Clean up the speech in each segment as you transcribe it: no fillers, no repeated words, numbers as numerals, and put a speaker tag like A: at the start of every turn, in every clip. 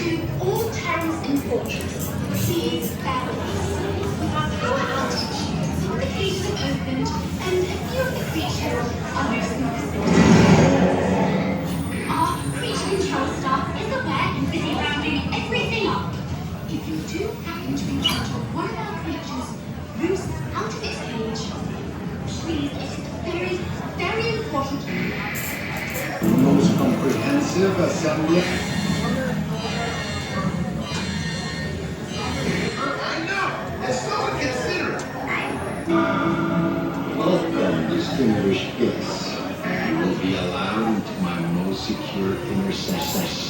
A: to all towns and fortresses. Please bear with us. Our altitude, some of the cages have opened, and a few of the creatures are loose in the facility. Our creature control staff is aware and busy rounding everything up. If you do happen to encounter one of our creatures loose out of its cage, please, it's very, very important.
B: The most comprehensive assembly. I know! It's so inconsiderate! Welcome, distinguished guests. You will be allowed into my most secure intercession.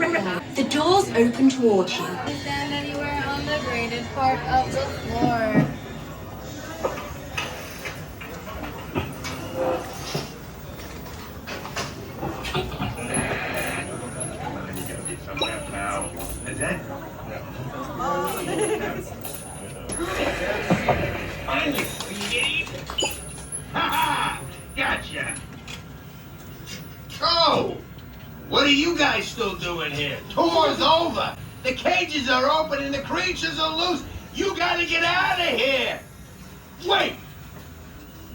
A: And the doors open towards you.
C: Stand anywhere on the graded part of the floor.
D: Finally, Steve. Ha-ha! Gotcha. Oh! What are you guys still doing here? Tour's over. The cages are open and the creatures are loose. You gotta get out of here. Wait.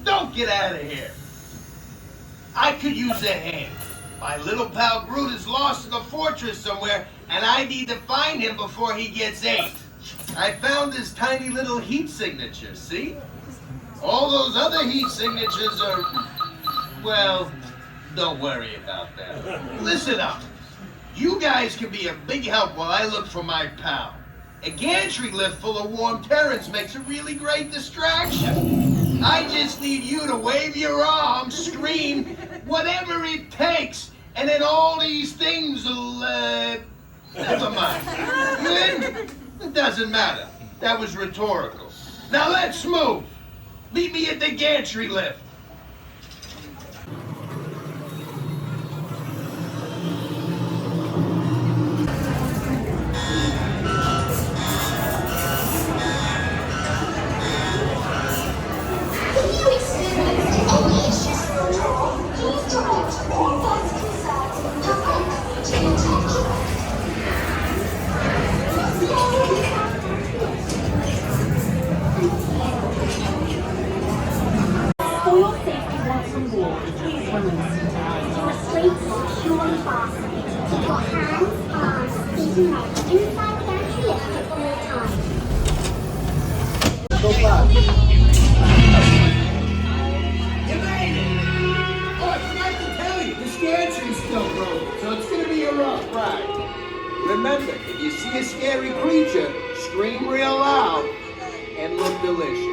D: Don't get out of here. I could use a hand. My little pal Groot is lost in the fortress somewhere, and I need to find him before he gets ate. I found this tiny little heat signature, see? All those other heat signatures are, well, don't worry about that. Listen up. You guys can be a big help while I look for my pal. A gantry lift full of warm turrets makes a really great distraction. I just need you to wave your arms, scream, whatever it takes, and then all these things will, never mind. Good? It doesn't matter. That was rhetorical. Now let's move. Meet me at the gantry lift.
A: For your safety once on board, please remember your restraints securely fastened. Keep your hands, arms, feet and legs inside the gantry lift at all times.
B: Go back.
D: You made it! Oh, I forgot to tell you, this gantry's still broken, so it's gonna be a rough ride. Remember, if you see a scary creature, scream real loud and look delicious.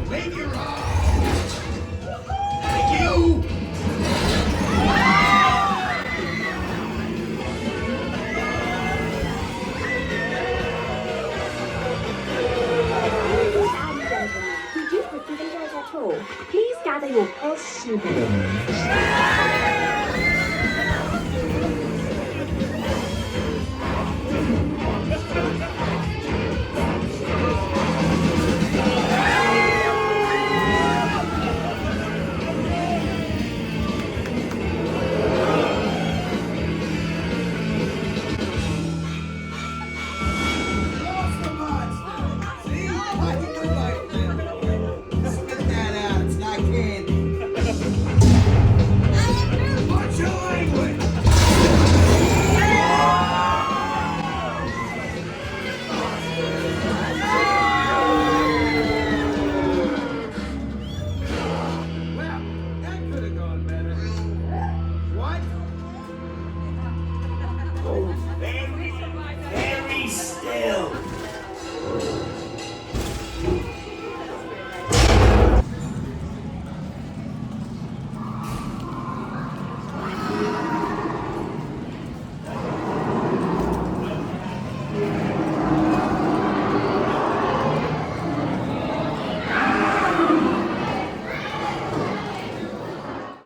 D: Wave your arms! Thank you!
A: We do hope you enjoyed our tour. Please gather your possessions.